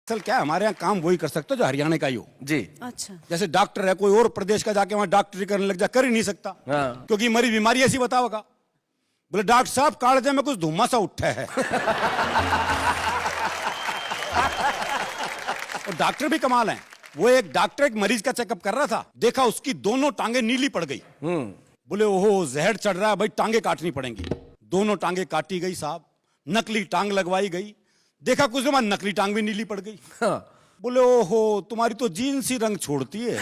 असल क्या है, हमारे यहाँ काम वही कर सकते हो जो हरियाणा का ही हो जी। अच्छा। जैसे डॉक्टर है, कोई और प्रदेश का जाके वहां डॉक्टरी करने लग जा, कर ही नहीं सकता। हाँ। क्योंकि मरी बीमारी ऐसी बताओगा। बोले डॉक्टर साहब कालजे में कुछ धुआं सा उठा है। और डॉक्टर भी कमाल है। वो एक डॉक्टर एक मरीज का चेकअप कर रहा था, देखा उसकी दोनों टांगे नीली पड़ गई। बोले ओहो जहर चढ़ रहा है भाई, टांगे काटनी पड़ेंगी। दोनों टांगे काटी गई साहब, नकली टांग लगवाई गई। देखा कुछ दिन बाद नकली टांग भी नीली पड़ गई। हाँ। बोले ओहो तुम्हारी तो जीन्स ही रंग छोड़ती है।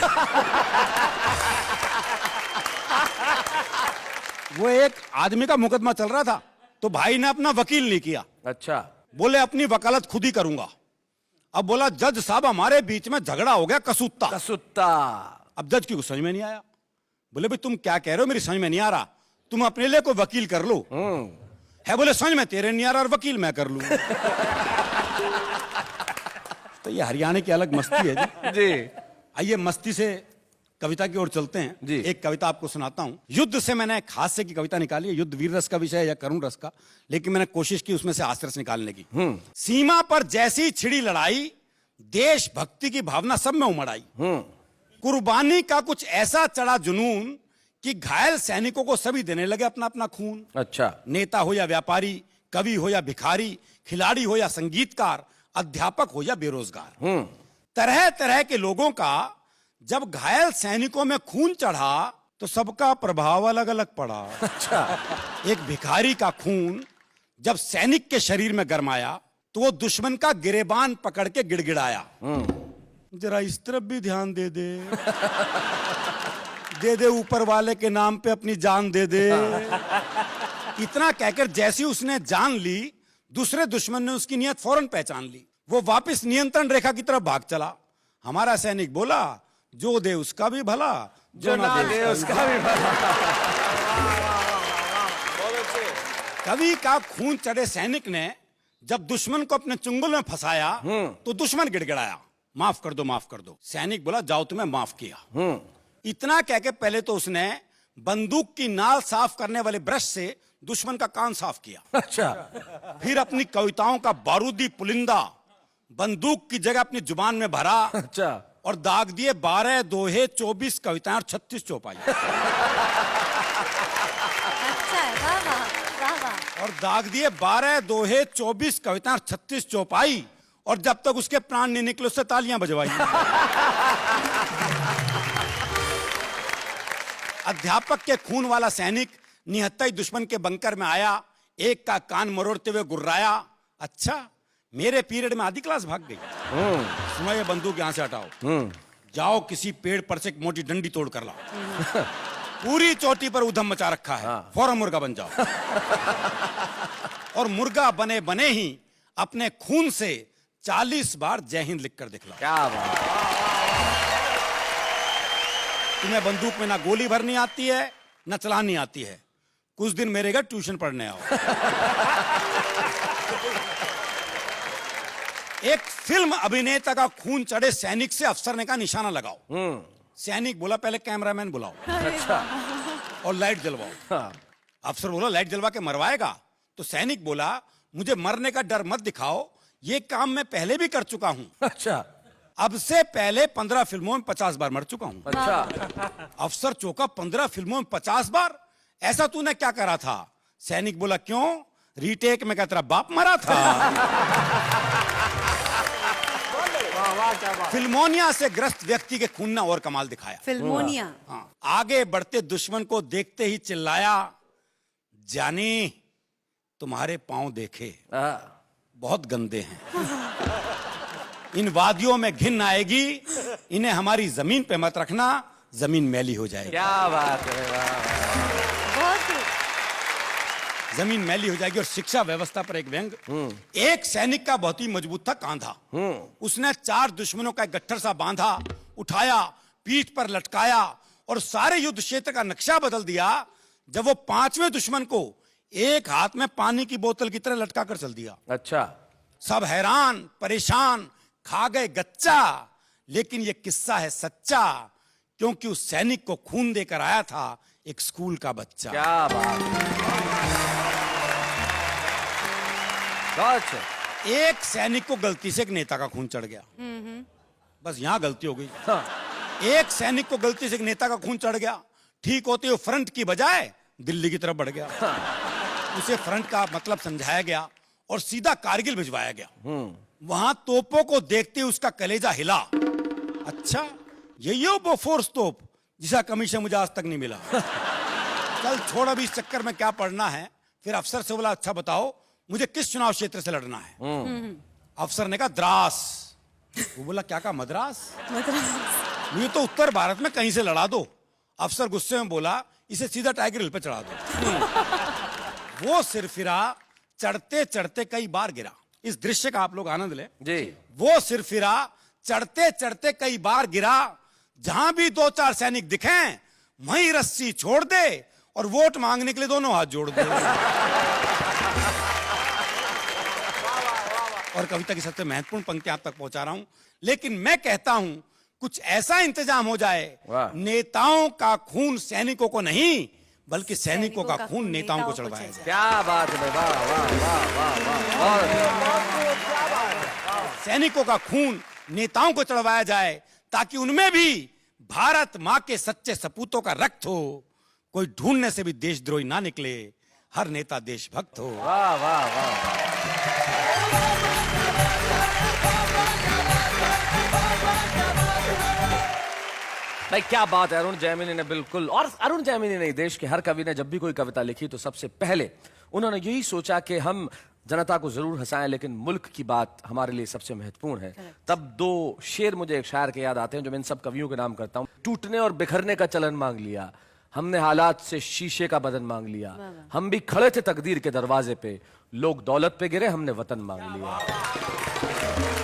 वो एक आदमी का मुकदमा चल रहा था, तो भाई ने अपना वकील नहीं किया। अच्छा। बोले अपनी वकालत खुद ही करूंगा। अब बोला जज साहब हमारे बीच में झगड़ा हो गया कसूत्ता। कसूत्ता। अब जज की कुछ समझ में नहीं आया। बोले भाई तुम क्या कह रहे हो, मेरी समझ में नहीं आ रहा, तुम अपने लिए कोई वकील कर लो। है बोले समझ में तेरे नहीं आ रहा और वकील मैं कर लूं। तो ये हरियाणा की अलग मस्ती है जी। जी। आइए मस्ती से कविता की ओर चलते हैं जी। एक कविता आपको सुनाता हूं। युद्ध से मैंने एक हास्य की कविता निकाली है। युद्ध वीर रस का विषय है या करुण रस का, लेकिन मैंने कोशिश की उसमें से हास्य रस निकालने की। सीमा पर जैसी छिड़ी लड़ाई, देश भक्ति की भावना सब में उमड़ आई। कुर्बानी का कुछ ऐसा चढ़ा जुनून कि घायल सैनिकों को सभी देने लगे अपना अपना खून। अच्छा। नेता हो या व्यापारी, कवि हो या भिखारी, खिलाड़ी हो या संगीतकार, अध्यापक हो या बेरोजगार, तरह तरह के लोगों का जब घायल सैनिकों में खून चढ़ा तो सबका प्रभाव अलग अलग पड़ा। अच्छा। एक भिखारी का खून जब सैनिक के शरीर में गरमाया तो वो दुश्मन का गिरेबान पकड़ के गिड़गिड़ाया, जरा इस तरफ भी ध्यान दे दे, दे दे ऊपर वाले के नाम पे अपनी जान दे दे। इतना कहकर जैसी उसने जान ली, दूसरे दुश्मन ने उसकी नियत फौरन पहचान ली। वो वापस नियंत्रण रेखा की तरफ भाग चला। हमारा सैनिक बोला जो दे उसका भी भला, जो ना दे उसका भी भला। कवि का खून चढ़े सैनिक ने जब दुश्मन को अपने चुंगल में फंसाया तो दुश्मन गिड़गिड़ाया, माफ कर दो माफ कर दो। सैनिक बोला जाओ तुम्हें माफ किया। इतना कह के पहले तो उसने बंदूक की नाल साफ करने वाले ब्रश से दुश्मन का कान साफ किया। अच्छा। फिर अपनी कविताओं का बारूदी पुलिंदा बंदूक की जगह अपनी जुबान में भरा। अच्छा। और दाग दिए 12 दोहे 24 कविताएं और 36 चौपाई। अच्छा है, वाह वाह वाह वाह। और दाग दिए 12 दोहे 24 कविताएं और 36 चौपाई। और जब तक उसके प्राण नहीं निकले उससे तालियां बजवाई। अध्यापक के खून वाला सैनिक निहत्था ही दुश्मन के बंकर में आया, एक का कान मरोड़ते हुए गुर्राया, अच्छा मेरे पीरियड में आधी क्लास भाग गई। सुनो ये बंदूक यहां से हटाओ, जाओ किसी पेड़ पर से एक मोटी डंडी तोड़ कर लाओ। पूरी चोटी पर उधम मचा रखा है, फौरन मुर्गा बन जाओ। और मुर्गा बने बने ही अपने खून से 40 बार जय हिंद लिखकर दिखलाओ। क्या बात। तुम्हें बंदूक में ना गोली भरनी आती है ना चलानी आती है, कुछ दिन मेरे घर ट्यूशन पढ़ने आओ। एक फिल्म अभिनेता का खून चढ़े सैनिक से अफसर ने कहा निशाना लगाओ। सैनिक बोला पहले कैमरामैन बुलाओ। अच्छा। और लाइट जलवाओ। हाँ। अफसर बोला लाइट जलवा के मरवाएगा? तो सैनिक बोला मुझे मरने का डर मत दिखाओ, ये काम मैं पहले भी कर चुका हूं। अच्छा। अब से पहले 15 फिल्मों में 50 बार मर चुका हूं। अच्छा। अफसर चौंका, 15 फिल्मों में 50 बार? ऐसा तूने क्या करा था? सैनिक बोला क्यों, रीटेक में क्या तेरा बाप मरा था? फिल्मोनिया से ग्रस्त व्यक्ति के खून ने और कमाल दिखाया। फिल्मोनिया। हाँ, आगे बढ़ते दुश्मन को देखते ही चिल्लाया, जानी तुम्हारे पांव देखे बहुत गंदे हैं, इन वादियों में घिन आएगी, इन्हें हमारी जमीन पे मत रखना, जमीन मैली हो जाएगी। क्या बात है। बहुत जमीन मैली हो जाएगी। और शिक्षा व्यवस्था पर एक व्यंग। एक सैनिक का बहुत ही मजबूत था कांधा। उसने 4 दुश्मनों का एक गट्ठर सा बांधा, उठाया, पीठ पर लटकाया और सारे युद्ध क्षेत्र का नक्शा बदल दिया। जब वो 5वें दुश्मन को एक हाथ में पानी की बोतल की तरह लटका कर चल दिया। अच्छा। सब हैरान परेशान, खा गए गच्चा। लेकिन यह किस्सा है सच्चा, क्योंकि उस सैनिक को खून देकर आया था एक स्कूल का बच्चा। क्या बात। एक सैनिक को गलती से एक नेता का खून चढ़ गया, बस यहां गलती हो गई। हाँ। एक सैनिक को गलती से एक नेता का खून चढ़ गया, ठीक होते हुए फ्रंट की बजाय दिल्ली की तरफ बढ़ गया। उसे फ्रंट का मतलब समझाया गया और सीधा कारगिल भिजवाया गया। वहां तोपों को देखते ही उसका कलेजा हिला। अच्छा, यही हो वो फोर्स तोप जिसका कमीशन मुझे आज तक नहीं मिला। चल छोड़, अभी इस चक्कर में क्या पढ़ना है। फिर अफसर से बोला, अच्छा बताओ मुझे किस चुनाव क्षेत्र से लड़ना है। अफसर ने कहा द्रास। वो बोला, क्या कहा? मद्रास? मुझे तो उत्तर भारत में कहीं से लड़ा दो। अफसर गुस्से में बोला, इसे सीधा टाइगर हिल पे चढ़ा दो। वो सिर फिरा, चढ़ते चढ़ते कई बार गिरा। इस दृश्य का आप लोग आनंद ले जी। वो सिर फिरा, चढ़ते चढ़ते कई बार गिरा, जहां भी 2-4 सैनिक दिखे वहीं रस्सी छोड़ दे और वोट मांगने के लिए दोनों हाथ जोड़ दे। और कविता की सबसे महत्वपूर्ण पंक्ति आप तक पहुंचा रहा हूं, लेकिन मैं कहता हूं कुछ ऐसा इंतजाम हो जाए, नेताओं का खून सैनिकों को नहीं बल्कि सैनिकों का खून नेताओं को चढ़वाया जाए। क्या बात है, वाह वाह वाह वाह वाह। सैनिकों का खून नेताओं को चढ़वाया जाए ताकि उनमें भी भारत मां के सच्चे सपूतों का रक्त हो। कोई ढूंढने से भी देशद्रोही ना निकले, हर नेता देशभक्त हो। वाह वाह वाह। भाई क्या बात है, अरुण जैमिनी ने बिल्कुल, और अरुण जैमिनी नहीं, देश के हर कवि ने जब भी कोई कविता लिखी तो सबसे पहले उन्होंने यही सोचा कि हम जनता को जरूर हंसाएं लेकिन मुल्क की बात हमारे लिए सबसे महत्वपूर्ण है। तब 2 शेर मुझे एक शायर के याद आते हैं जो मैं इन सब कवियों के नाम करता हूं। टूटने और बिखरने का चलन मांग लिया, हमने हालात से शीशे का बदन मांग लिया, हम भी खड़े थे तकदीर के दरवाजे पे, लोग दौलत पे गिरे, हमने वतन मांग लिया।